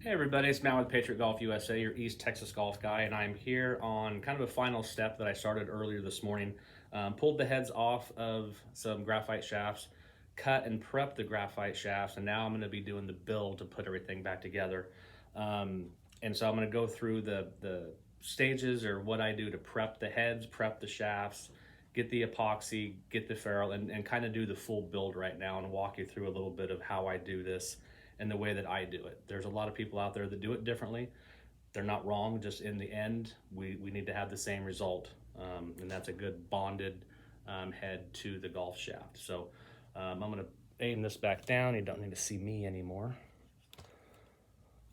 Hey everybody, it's Matt with Patriot Golf USA, your East Texas golf guy, and I'm here on kind of a final step that I started earlier this morning. Pulled the heads off of some graphite shafts, cut and prepped the graphite shafts, and now I'm going to be doing the build to put everything back together. And so I'm going to go through the stages or what I do to prep the heads, prep the shafts, get the epoxy, get the ferrule, and kind of do the full build right now and walk you through a little bit of how I do this and the way that I do it. There's a lot of people out there that do it differently. They're not wrong, just in the end, we need to have the same result. And that's a good bonded head to the golf shaft. So I'm gonna aim this back down. You don't need to see me anymore.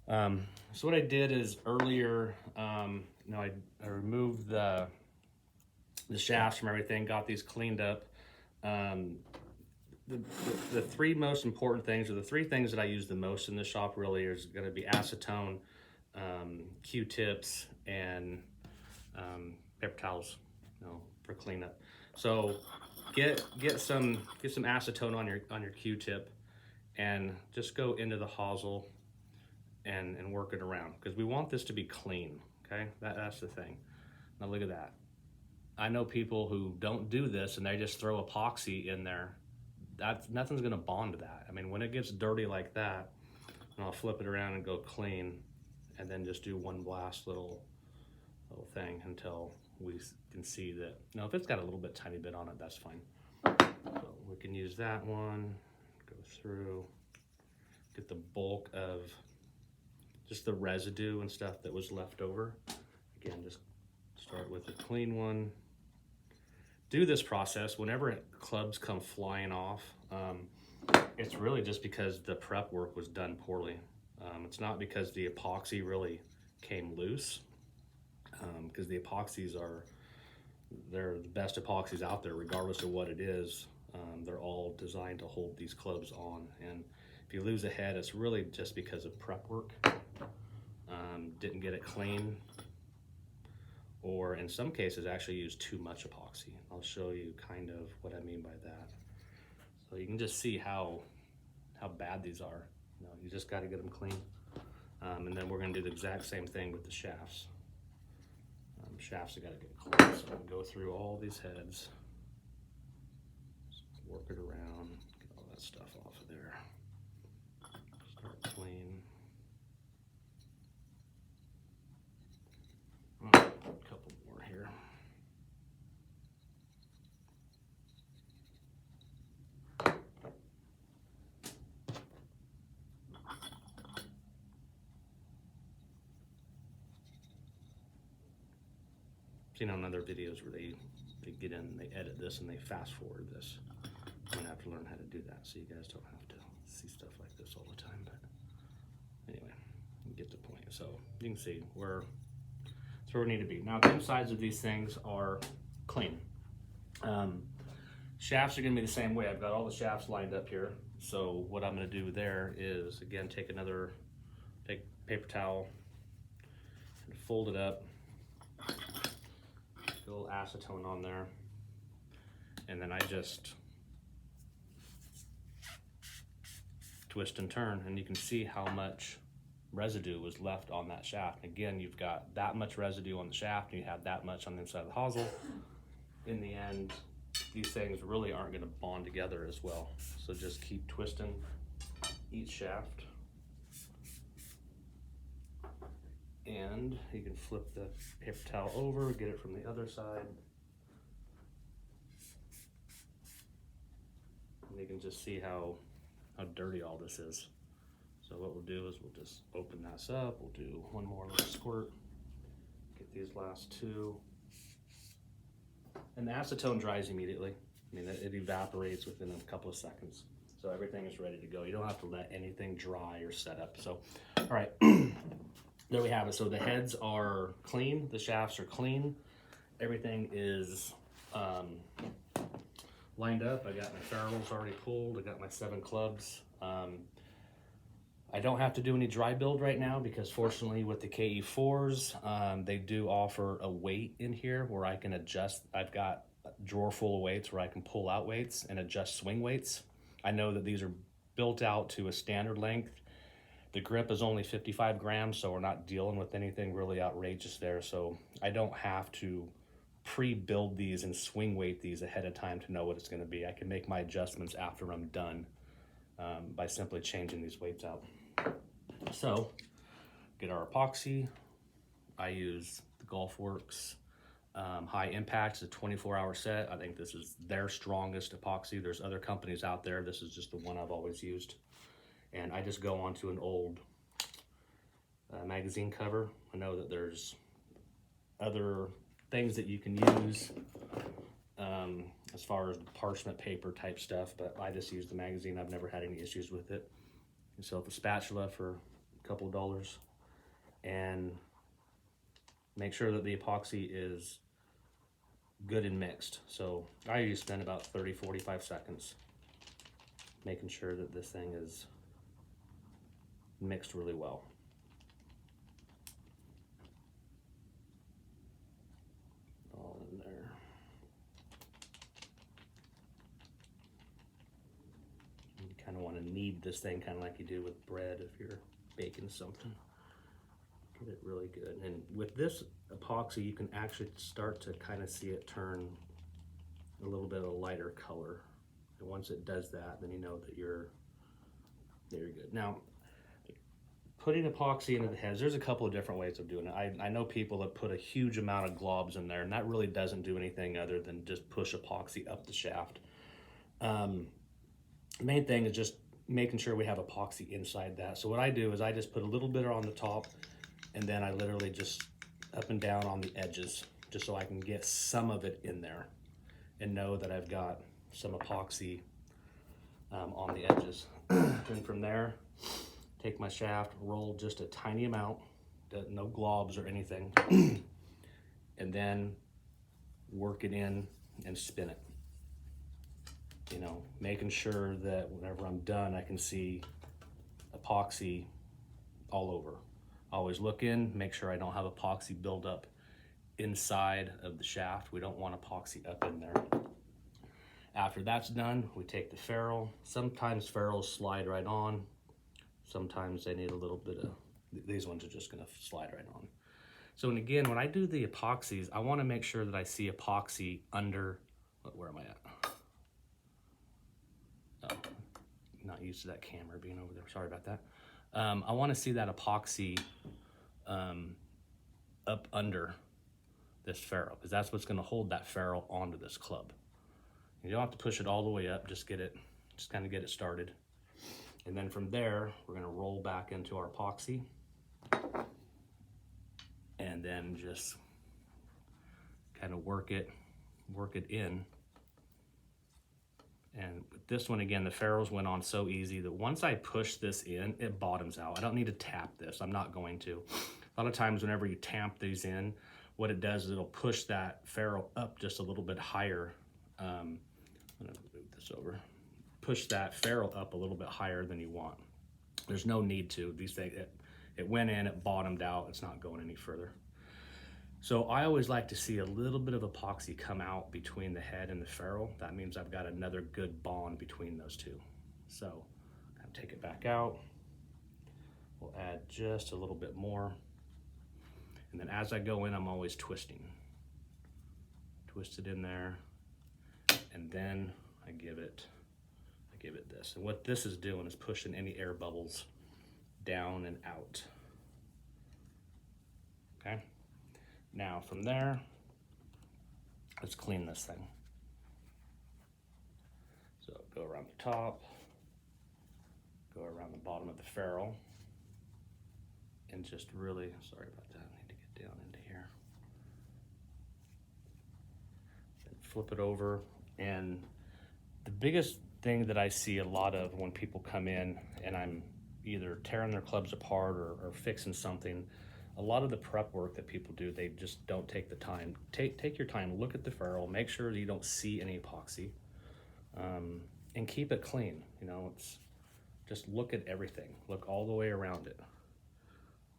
So what I did is earlier, I removed the shafts from everything, got these cleaned up. The three most important things, or the three things that I use the most in the shop, really is going to be acetone, Q-tips, and paper towels, for cleanup. So get some acetone on your Q-tip, and just go into the hosel and work it around, because we want this to be clean. Okay, that's the thing. Now look at that. I know people who don't do this and they just throw epoxy in there. Nothing's gonna bond to that. I mean, when it gets dirty like that, and I'll flip it around and go clean, and then just do one blast little thing until we can see that. Now, if it's got a little bit, tiny bit on it, that's fine. So we can use that one, go through, get the bulk of just the residue and stuff that was left over. Again, just start with a clean one. Do this process whenever clubs come flying off. It's really just because the prep work was done poorly. It's not because the epoxy really came loose, because the epoxies they're the best epoxies out there, regardless of what it is. They're all designed to hold these clubs on, and if you lose a head, it's really just because of prep work. Didn't get it clean, or in some cases actually use too much epoxy. I'll show you kind of what I mean by that. So you can just see how bad these are. You just got to get them clean. And then we're going to do the exact same thing with the shafts. Shafts have got to get clean. So we'll go through all these heads, just work it around, get all that stuff off of there. Start clean. A couple more here. Seen on other videos where they get in and they edit this and they fast forward this. I'm gonna have to learn how to do that so you guys don't have to see stuff like this all the time. But anyway, you get the point. So you can see that's where we need to be. Now, the insides of these things are clean. Shafts are gonna be the same way. I've got all the shafts lined up here. So what I'm gonna do there is, again, take paper towel and fold it up. A little acetone on there, and then I just twist and turn, and you can see how much residue was left on that shaft. Again, you've got that much residue on the shaft, and you have that much on the inside of the hosel. In the end, these things really aren't going to bond together as well. So just keep twisting each shaft, and you can flip the paper towel over, get it from the other side, and you can just see how dirty all this is. So what we'll do is we'll just open this up, we'll do one more little squirt, get these last two, and the acetone dries immediately. I mean, it evaporates within a couple of seconds. So everything is ready to go. You don't have to let anything dry or set up. So, all right. There we have it. So the heads are clean, the shafts are clean, everything is lined up. I got my ferrules already pulled, I got my 7 clubs. I don't have to do any dry build right now because fortunately with the KE4s, they do offer a weight in here where I can adjust. I've got a drawer full of weights where I can pull out weights and adjust swing weights. I know that these are built out to a standard length. The grip is only 55 grams, so we're not dealing with anything really outrageous there. So I don't have to pre-build these and swing weight these ahead of time to know what it's going to be. I can make my adjustments after I'm done by simply changing these weights out. So get our epoxy. I use the Golfworks High Impact. It's a 24-hour set. I think this is their strongest epoxy. There's other companies out there. This is just the one I've always used. And I just go onto an old magazine cover. I know that there's other things that you can use as far as parchment paper type stuff, but I just use the magazine. I've never had any issues with it. Yourself a spatula for a couple of dollars, and make sure that the epoxy is good and mixed. So I usually spend about 30-45 seconds making sure that this thing is mixed really well. All in there. You kind of want to knead this thing kind of like you do with bread if you're baking something. Get it really good. And with this epoxy, you can actually start to kind of see it turn a little bit of a lighter color. And once it does that, then you know that you're good. Now, putting epoxy into the heads, there's a couple of different ways of doing it. I know people that put a huge amount of globs in there, and that really doesn't do anything other than just push epoxy up the shaft. Main thing is just making sure we have epoxy inside that. So what I do is I just put a little bit on the top, and then I literally just up and down on the edges, just so I can get some of it in there and know that I've got some epoxy on the edges. And from there, take my shaft, roll just a tiny amount, no globs or anything, and then work it in and spin it. You know, making sure that whenever I'm done, I can see epoxy all over. Always look in, make sure I don't have epoxy buildup inside of the shaft. We don't want epoxy up in there. After that's done, we take the ferrule. Sometimes ferrules slide right on. Sometimes they need a little bit of, these ones are just gonna slide right on. So, and again, when I do the epoxies, I wanna make sure that I see epoxy under, where am I at? Oh, not used to that camera being over there, sorry about that. I wanna see that epoxy up under this ferrule, because that's what's gonna hold that ferrule onto this club. You don't have to push it all the way up, just kind of get it started. And then from there, we're gonna roll back into our epoxy and then just kind of work it in. And with this one, again, the ferrules went on so easy that once I push this in, it bottoms out. I don't need to tap this, I'm not going to. A lot of times whenever you tamp these in, what it does is it'll push that ferrule up just a little bit higher. I'm gonna move this over. Push that ferrule up a little bit higher than you want. There's no need to. These things, it went in, it bottomed out, it's not going any further. So I always like to see a little bit of epoxy come out between the head and the ferrule. That means I've got another good bond between those two. So kind of take it back out. We'll add just a little bit more. And then as I go in, I'm always twisting. Twist it in there, and then I give it this. And what this is doing is pushing any air bubbles down and out. Okay? Now from there, let's clean this thing. So go around the top, go around the bottom of the ferrule, and just really, sorry about that, I need to get down into here. And flip it over. And the biggest thing that I see a lot of when people come in and I'm either tearing their clubs apart or fixing something, a lot of the prep work that people do, they just don't take the time. Take your time, look at the ferrule, make sure that you don't see any epoxy, and keep it clean. You know, it's just look at everything, look all the way around it.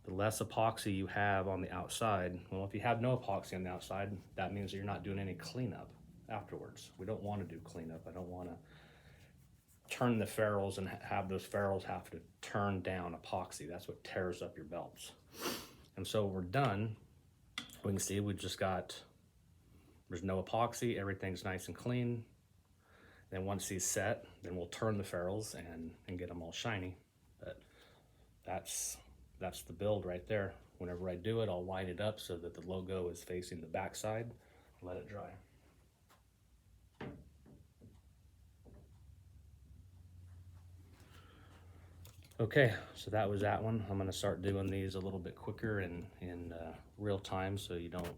The less epoxy you have on the outside, well, if you have no epoxy on the outside, that means that you're not doing any cleanup afterwards. We don't want to do cleanup. I don't want to turn the ferrules and have those ferrules have to turn down epoxy. That's what tears up your belts. And so we're done. We can see we just got, there's no epoxy, everything's nice and clean. Then once these set, then we'll turn the ferrules and get them all shiny. But that's the build right there. Whenever I do it, I'll line it up so that the logo is facing the back side. Let it dry. Okay, so that was that one. I'm gonna start doing these a little bit quicker and in real time, so you don't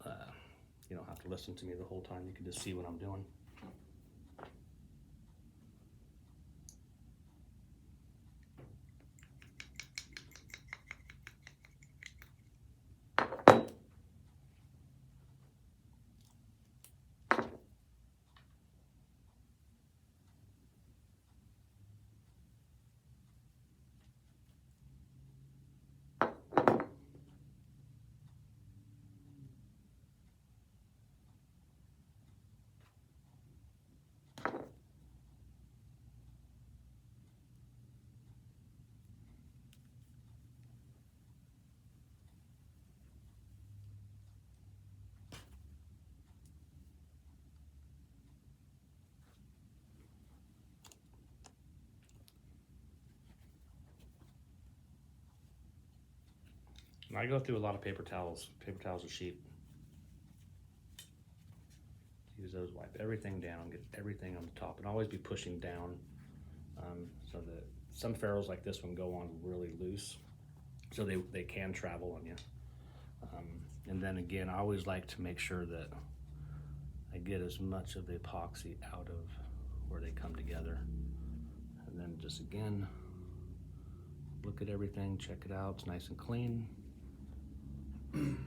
have to listen to me the whole time. You can just see what I'm doing. And I go through a lot of paper towels. Paper towels are cheap. Use those, wipe everything down, get everything on the top, and always be pushing down so that some ferrules like this one go on really loose, so they can travel on you. And then again, I always like to make sure that I get as much of the epoxy out of where they come together. And then just again, look at everything, check it out, it's nice and clean. Don't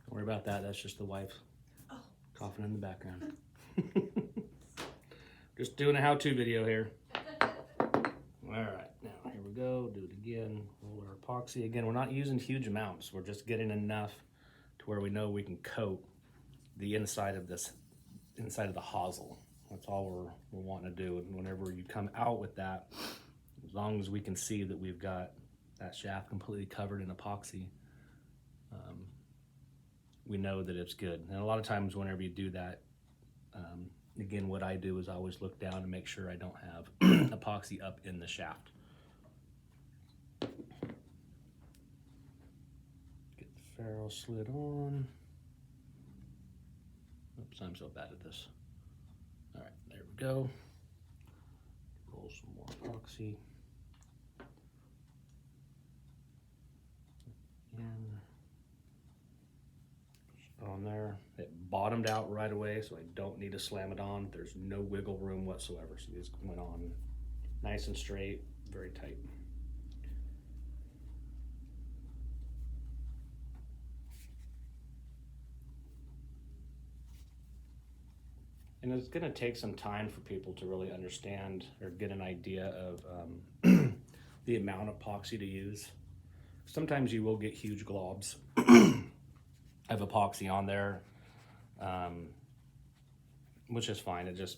worry about that, that's just the wife coughing in the background. Just doing a how-to video here. All right, now here we go, do it again. Roll our epoxy. Again, we're not using huge amounts. We're just getting enough to where we know we can coat the inside of the hosel. That's all we're wanting to do. And whenever you come out with that, as long as we can see that we've got that shaft completely covered in epoxy, we know that it's good. And a lot of times whenever you do that, again, what I do is I always look down and make sure I don't have epoxy up in the shaft. Get the ferrule slid on. Oops, I'm so bad at this. All right, there we go. Roll some more epoxy. And on there, it bottomed out right away, so I don't need to slam it on. There's no wiggle room whatsoever, so this went on nice and straight, very tight. And it's going to take some time for people to really understand or get an idea of the amount of epoxy to use. Sometimes you will get huge globs of epoxy on there, which is fine. It just,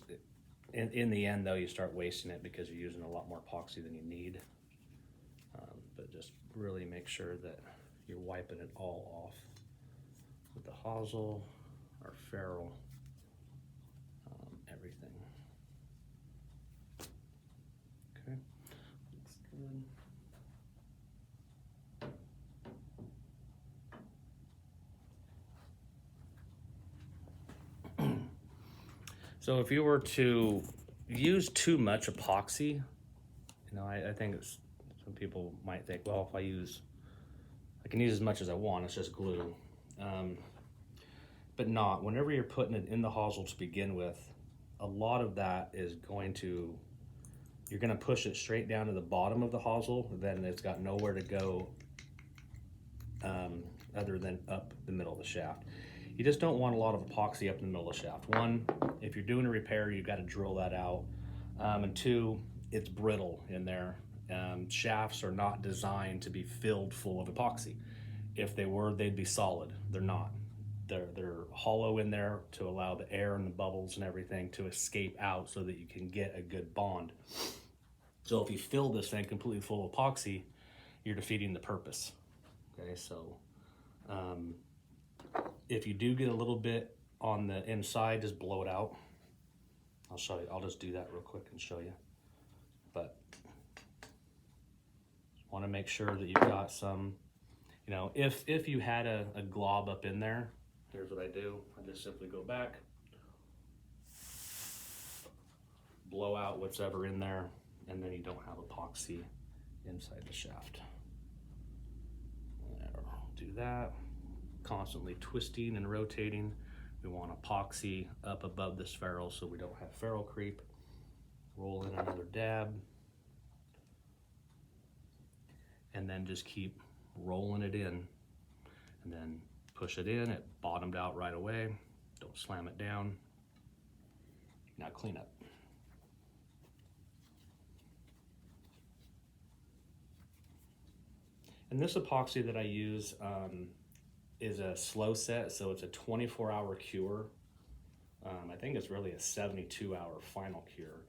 in the end though, you start wasting it because you're using a lot more epoxy than you need. But just really make sure that you're wiping it all off with the hosel or ferrule, everything. Okay, looks good. So if you were to use too much epoxy, I think some people might think, well, if I can use as much as I want, it's just glue. But not. Whenever you're putting it in the hosel to begin with, a lot of that is you're going to push it straight down to the bottom of the hosel, then it's got nowhere to go other than up the middle of the shaft. You just don't want a lot of epoxy up in the middle of the shaft. One, if you're doing a repair, you've got to drill that out. And two, it's brittle in there. Shafts are not designed to be filled full of epoxy. If they were, they'd be solid. They're not. They're hollow in there to allow the air and the bubbles and everything to escape out so that you can get a good bond. So if you fill this thing completely full of epoxy, you're defeating the purpose. Okay, so if you do get a little bit on the inside, just blow it out. I'll show you. I'll just do that real quick and show you. But want to make sure that you've got some, you know, if you had a glob up in there, here's what I do. I just simply go back, blow out what's ever in there, and then you don't have epoxy inside the shaft. There, do that. Constantly twisting and rotating. We want epoxy up above this ferrule so we don't have ferrule creep. Roll in another dab. And then just keep rolling it in. And then push it in. It bottomed out right away. Don't slam it down. Now clean up. And this epoxy that I use is a slow set, so it's a 24-hour cure. I think it's really a 72-hour final cure.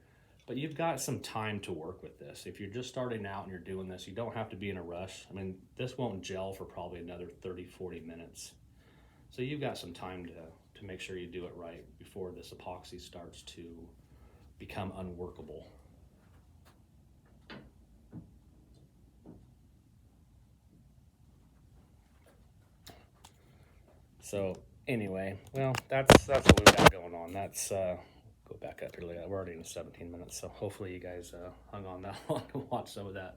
But you've got some time to work with this. If you're just starting out and you're doing this, you don't have to be in a rush. I mean, this won't gel for probably another 30, 40 minutes. So you've got some time to make sure you do it right before this epoxy starts to become unworkable. So anyway, well, that's what we've got going on. That's go back up here. We're already in 17 minutes, so hopefully you guys hung on that long to watch some of that.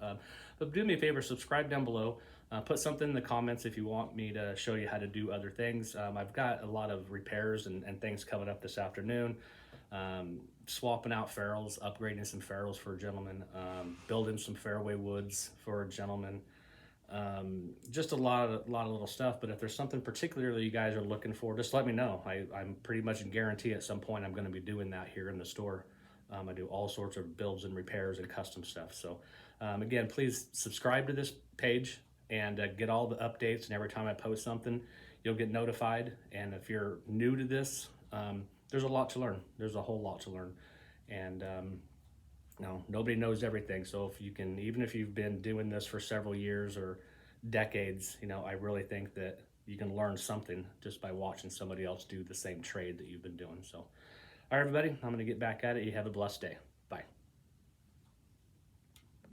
But do me a favor, subscribe down below. Put something in the comments if you want me to show you how to do other things. I've got a lot of repairs and things coming up this afternoon. Swapping out ferrules, upgrading some ferrules for a gentleman, building some fairway woods for a gentleman. Just a lot of little stuff. But if there's something particularly you guys are looking for, just let me know. I'm pretty much guarantee at some point I'm going to be doing that here in the store. I do all sorts of builds and repairs and custom stuff. So again, please subscribe to this page and get all the updates. And every time I post something, you'll get notified. And if you're new to this, there's a lot to learn. There's a whole lot to learn. And no, nobody knows everything. So if you can, even if you've been doing this for several years or decades, you know, I really think that you can learn something just by watching somebody else do the same trade that you've been doing. So, all right, everybody, I'm going to get back at it. You have a blessed day. Bye.